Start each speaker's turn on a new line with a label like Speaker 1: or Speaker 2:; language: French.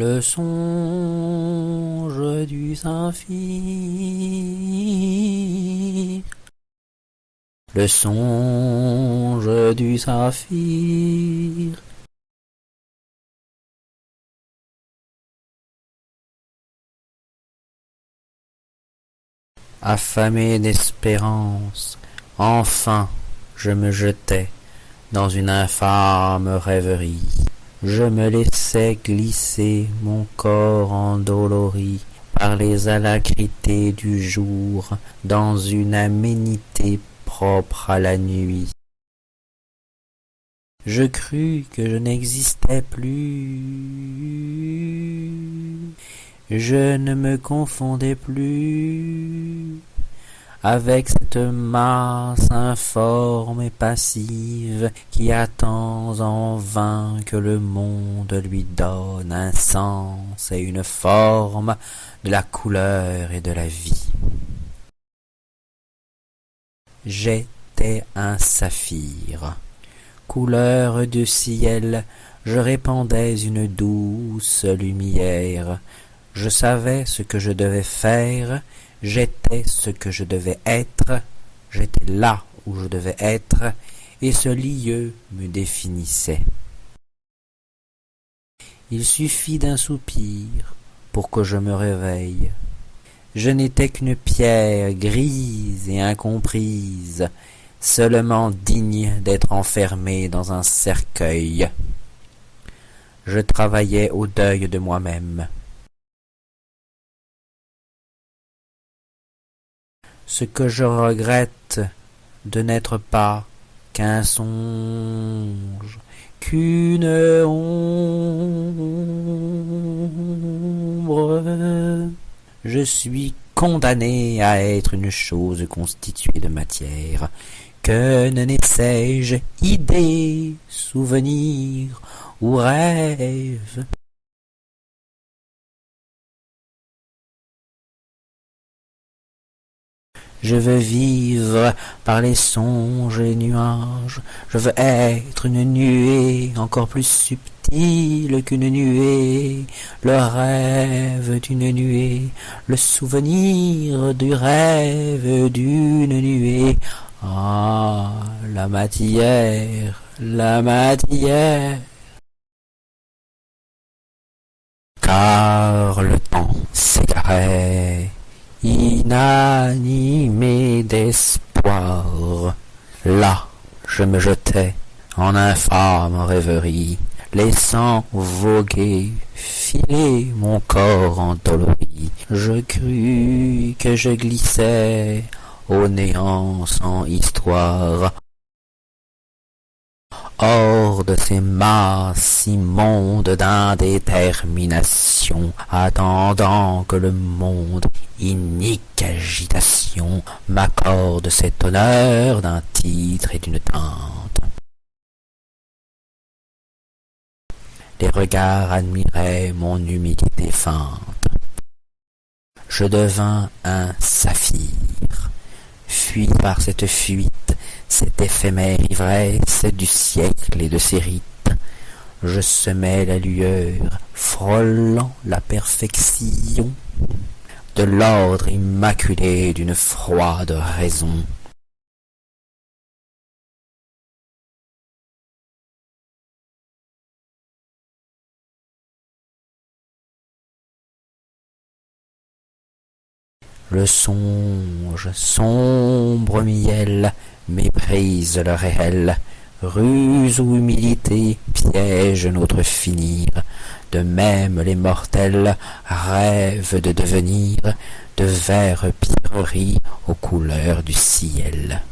Speaker 1: Le songe du saphir, le songe du saphir. Affamé d'espérance, enfin je me jetai dans une infâme rêverie. Je me laissais glisser mon corps endolori par les alacrités du jour dans une aménité propre à la nuit. Je crus que je n'existais plus, je ne me confondais plus avec cette masse informe et passive qui attend en vain que le monde lui donne un sens et une forme, de la couleur et de la vie. J'étais un saphir, couleur de ciel, je répandais une douce lumière. Je savais ce que je devais faire, j'étais ce que je devais être, j'étais là où je devais être, et ce lieu me définissait. Il suffit d'un soupir pour que je me réveille. Je n'étais qu'une pierre grise et incomprise, seulement digne d'être enfermée dans un cercueil. Je travaillais au deuil de moi-même. Ce que je regrette de n'être pas qu'un songe, qu'une ombre. Je suis condamné à être une chose constituée de matière. Que ne naissais-je idée, souvenir ou rêve? Je veux vivre par les songes et les nuages, je veux être une nuée encore plus subtile qu'une nuée, le rêve d'une nuée, le souvenir du rêve d'une nuée. Ah, la matière, car le temps s'égarait, inanimé d'espoir. Là, je me jetais en infâme rêverie, laissant voguer, filer mon corps endolori. Je crus que je glissais au néant sans histoire, hors de ces masses immondes d'indétermination, attendant que le monde, inique agitation, m'accorde cet honneur d'un titre et d'une teinte. Les regards admiraient mon humilité feinte. Je devins un saphir, fui par cette fuite, cette éphémère ivresse du siècle et de ses rites. Je semais la lueur, frôlant la perfection, de l'ordre immaculé d'une froide raison. Le songe, sombre miel, méprise le réel, ruse ou humilité piège notre finir. De même les mortels rêvent de devenir de verts pierreries aux couleurs du ciel.